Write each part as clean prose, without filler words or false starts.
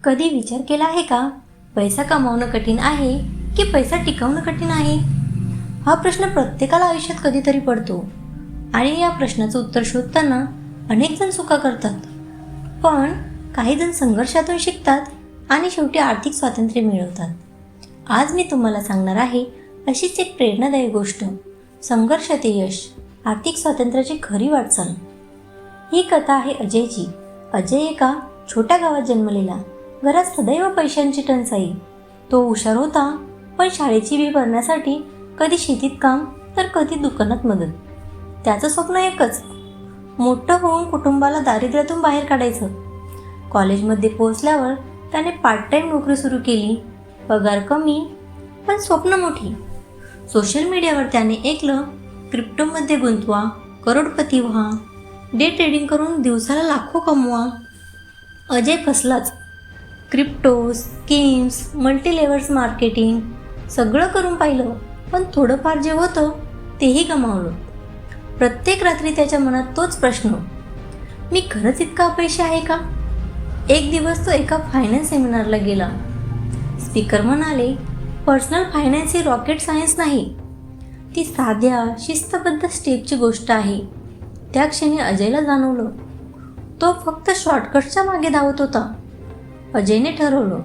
कधी विचार केला आहे का, पैसा कमावणं कठीण आहे की पैसा टिकवणं कठीण आहे? हा प्रश्न प्रत्येकाला आयुष्यात कधीतरी पडतो आणि या प्रश्नाचं उत्तर शोधताना अनेक जण चुका करतात. पण काही जण संघर्षातून शिकतात आणि शेवटी आर्थिक स्वातंत्र्य मिळवतात. आज मी तुम्हाला सांगणार आहे अशीच एक प्रेरणादायी गोष्ट, संघर्ष ते यश, आर्थिक स्वातंत्र्याची खरी वाटचाल. ही कथा आहे अजयची. अजय एका छोट्या गावात जन्मलेला. घरात सदैव पैशांची टंचाई. तो हुशार होता, पण शाळेची फी भरण्यासाठी कधी शेतीत काम तर कधी दुकानात मदत. त्याचं स्वप्न एकच, मोठं होऊन कुटुंबाला दारिद्र्यातून बाहेर काढायचं. कॉलेजमध्ये पोहोचल्यावर त्याने पार्ट टाईम नोकरी सुरू केली. पगार कमी पण स्वप्न मोठी. सोशल मीडियावर त्याने ऐकलं, क्रिप्टोमध्ये गुंतवा, करोडपती व्हा, डे ट्रेडिंग करून दिवसाला लाखो कमवा. अजय फसलाच. क्रिप्टो, स्कीम्स, मल्टीलेव्हल्स मार्केटिंग सगळं करून पाहिलं, पण थोडंफार जे होतं तेही गमावलं. प्रत्येक रात्री त्याच्या मनात तोच प्रश्न, मी खरंच इतका अपयशी आहे का? एक दिवस तो एका फायनान्स सेमिनारला गेला. स्पीकर म्हणाले, पर्सनल फायनान्स ही रॉकेट सायन्स नाही, ती साध्या शिस्तबद्ध स्टेपची गोष्ट आहे. त्या क्षणी अजयला जाणवलं, तो फक्त शॉर्टकट्सच्या मागे धावत होता. अजयने ठरवलं,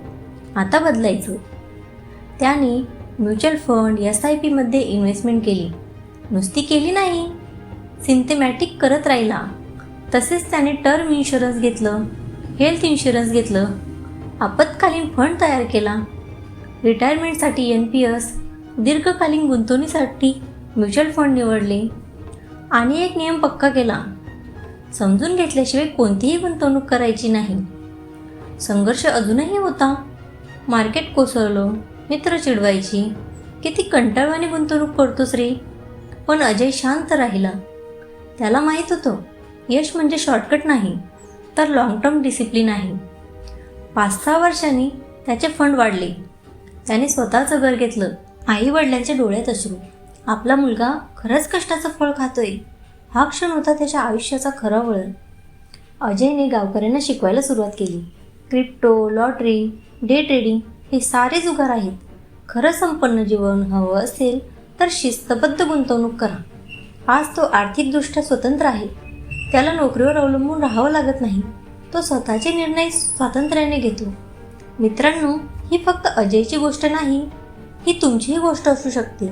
आता बदलायचं. त्याने म्युच्युअल फंड, SIP मध्ये इन्व्हेस्टमेंट केली. नुसती केली नाही, सिस्टमॅटिक करत राहिला. तसेच त्याने टर्म इन्शुरन्स घेतलं, हेल्थ इन्शुरन्स घेतलं, आपत्कालीन फंड तयार केला, रिटायरमेंटसाठी NPS, दीर्घकालीन गुंतवणुकीसाठी म्युच्युअल फंड निवडले आणि एक नियम पक्का केला, समजून घेतल्याशिवाय कोणतीही गुंतवणूक करायची नाही. संघर्ष अजूनही होता. मार्केट कोसळलं, मित्र चिडवायची, किती कंटाळवाणी गुंतवणूक करतोस रे. पण अजय शांत राहिला. त्याला माहीत होतं, यश म्हणजे शॉर्टकट नाही, तर लॉंग टर्म डिसिप्लिन आहे. 5-6 वर्षांनी त्याचे फंड वाढले. त्याने स्वतःचं घर घेतलं. आई वडिलांच्या डोळ्यात अश्रू. आपला मुलगा खरंच कष्टाचं फळ खातोय. हा क्षण होता त्याच्या आयुष्याचा खरा वळण. अजयने गावकऱ्यांना शिकवायला सुरुवात केली. क्रिप्टो, लॉटरी, डे ट्रेडिंग हे सारे जुगार आहेत. खरं संपन्न जीवन हवं असेल तर शिस्तबद्ध गुंतवणूक करा. आज तो आर्थिकदृष्ट्या स्वतंत्र आहे. त्याला नोकरीवर अवलंबून राहावं लागत नाही. तो स्वतःचे निर्णय स्वातंत्र्याने घेतो. मित्रांनो, ही फक्त अजयची गोष्ट नाही, ही तुमचीही गोष्ट असू शकते.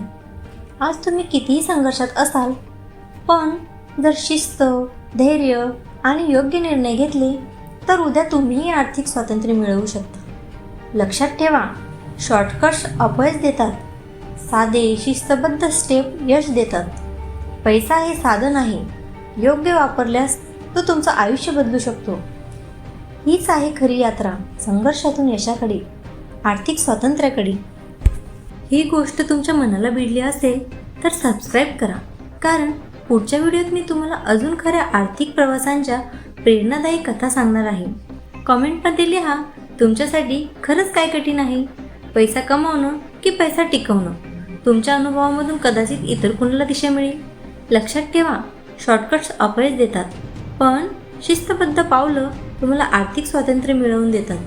आज तुम्ही कितीही संघर्षात असाल, पण जर शिस्त, धैर्य आणि योग्य निर्णय घेतले तर उद्या तुम्हीही आर्थिक स्वातंत्र्य मिळवू शकता. लक्षात ठेवा, शॉर्टकट्स अपयश देतात, साधे शिस्तबद्ध स्टेप यश देतात. पैसा हे साधन आहे, योग्य वापरल्यास तो तुमचं आयुष्य बदलू शकतो. हीच आहे खरी यात्रा, संघर्षातून यशाकडे, आर्थिक स्वातंत्र्याकडे. ही गोष्ट तुमच्या मनाला भिडली असेल तर सबस्क्राईब करा, कारण पुढच्या व्हिडिओत मी तुम्हाला अजून खऱ्या आर्थिक प्रवासांच्या प्रेरणादायी कथा सांगणार आहे. कॉमेंटमध्ये लिहा, तुमच्यासाठी खरंच काय कठीण आहे, पैसा कमावणं की पैसा टिकवणं. तुमच्या अनुभवामधून कदाचित इतर कुणाला दिशा मिळेल. लक्षात ठेवा, शॉर्टकट्स अपयश देतात, पण शिस्तबद्ध पावलं तुम्हाला आर्थिक स्वातंत्र्य मिळवून देतात.